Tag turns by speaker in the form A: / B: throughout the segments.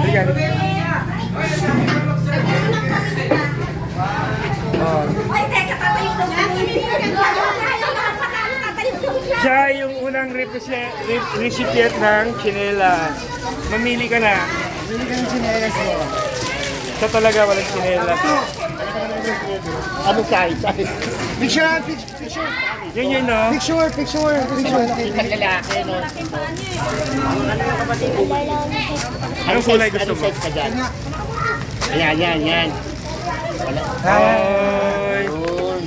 A: Ayan. Siya yung unang recipient ng tsinelas. Mamili ka na.
B: Bili ka ng chinelas mo.
A: Siya talaga walang tsinelas.
B: Ano size? Picture, picture.
A: Yun, no?
B: Picture.
C: Isang lalaki, no?
A: Anong kulay gusto mo?
C: Size ka dyan? Yan.
A: Ay!
C: Yun.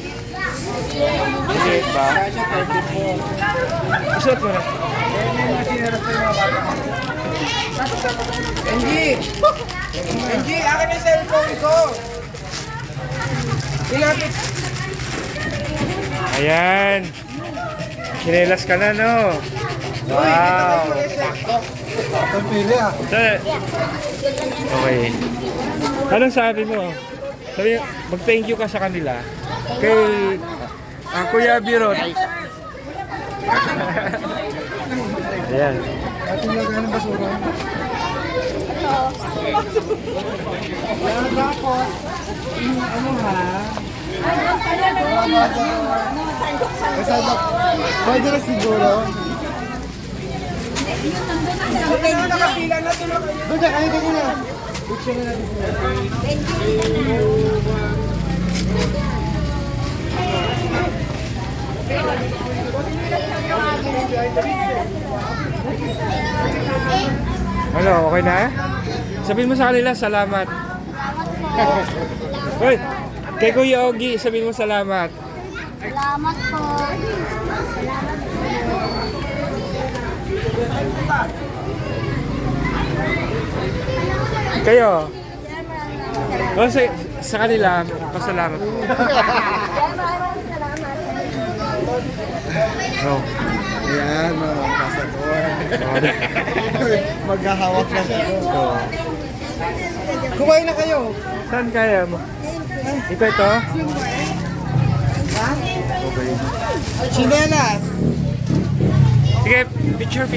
A: Sige ba? Isuot mo na.
B: Angie, akin yung cellphone ko. Ilapit.
A: Ayan. Chinelas ka na, no? Wow.
B: Ang pili ah.
A: Okay. Anong sabi mo? Sabi, mag-thank you ka sa kanila. Kay Kuya Birot. Ayan.
B: Ating lagay ng basura. Yan dapat. Ano ha? Pwede na siguro. Okay, nakapila na tulog. Doon ka, kayo na. Picture na natin.
A: Ano, okay na? Sabihin mo sa kanila, salamat. Hoy, kay Kuya Ogie, sabihin mo salamat.
D: Salamat po.
A: Kayo? O, sa kanila, pasalamat. Oh.
B: Ayan, mga pasapor. Maghahawak na siya. Kumain na kayo.
A: Saan kaya mo? Ito?
B: Chinelas.
A: Sige, picture.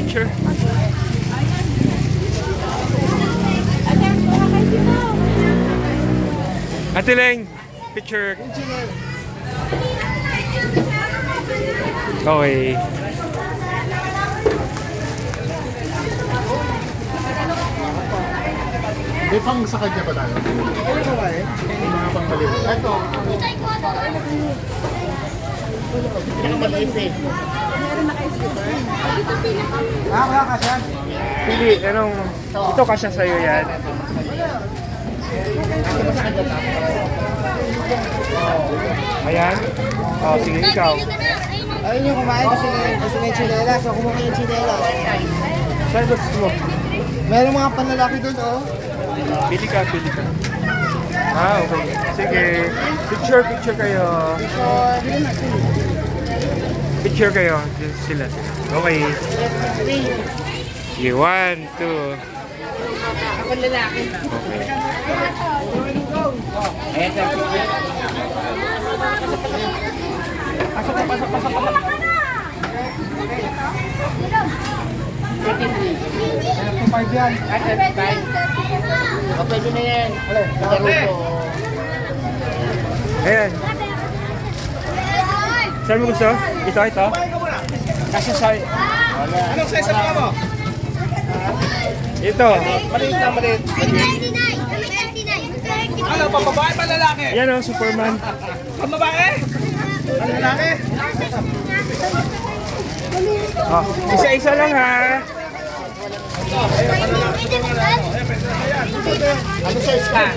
A: Ate Leng, picture. Okay.
C: May pang sa kanya ba tayo?
B: Ano kumain?
C: Yung mga pang maliit. Ito. Yung maliit eh.
B: Wala ka siya.
A: Pili, anong... Ito kasya sa'yo yan. Ayan. Oh, sige, ikaw.
B: Ayun yung kumain kasi gusto na yung chinelas. So kumuha yung chinelas.
A: Saan gusto mo?
B: Meron mga panlalaki doon oh.
A: Pili ka. Ah, okay. Sige. Picture kayo. Picture kayo. Sila. Okay. Sige, 1, 2.
C: Ako lalaki.
A: Okay.
C: Ayan, sir. Pasok.
B: Pag yan.
C: At 35. O, pwede na yan. Naruto.
A: Ayan. Saan mo gusto? Ito? Kasi sa...
B: Anong size na mo?
A: Ito.
B: Maliit na maliit.
D: 39.
B: Ano, pababae pa lalaki?
A: Yan o, Superman.
B: Pambabae? Ano lalaki?
A: Oh, isa-isa lang ha.
C: Ano size ka?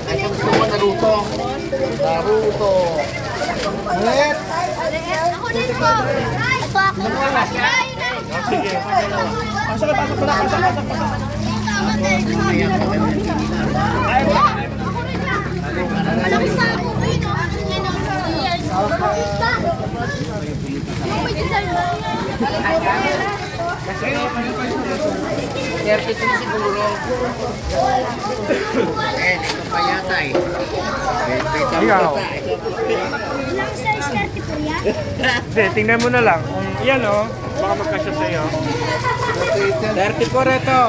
C: Ito gusto ko Naruto.
B: Maliit.
D: Ako din po. Ito ako.
A: Sige.
B: Pasok.
C: Siguro. Ito pa yata eh.
A: Ikaw.
D: Ilang size 34 yan?
A: Hindi, tingnan mo na lang. Kung yan o, baka magkasya sa'yo.
B: 34 ito.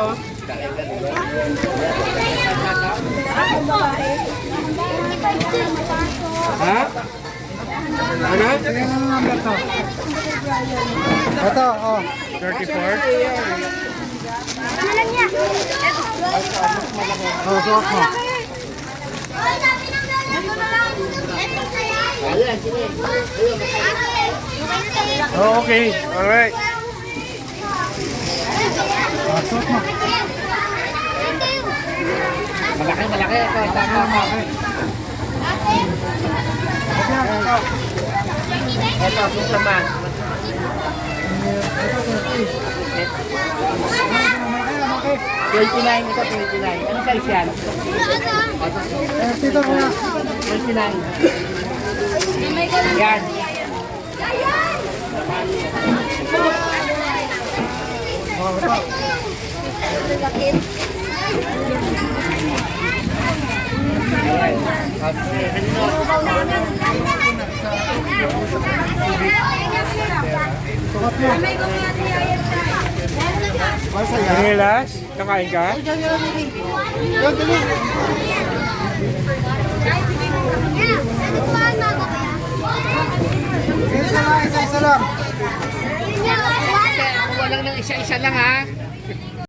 A: Ha? Ano?
B: Ito, oh.
A: 34?
D: Ano lang niya?
B: Oh, suot mo.
C: Ayan, sige.
A: Oh, okay. Alright.
B: Oh, suot mo.
C: Malaki, malaki. Ito, tama. Ito, kung sama.
B: Ito,
C: 29, ito 29. Ano size yan?
B: Dito mo na.
C: 29. Yan.
B: Oh, ito.
C: Okay, kanino?
B: Suot mo. Basta yan.
A: Nilas, kakain ka?
B: Yan, dali. Isa lang, isa lang.
C: Kuha lang ng isa-isa lang ha.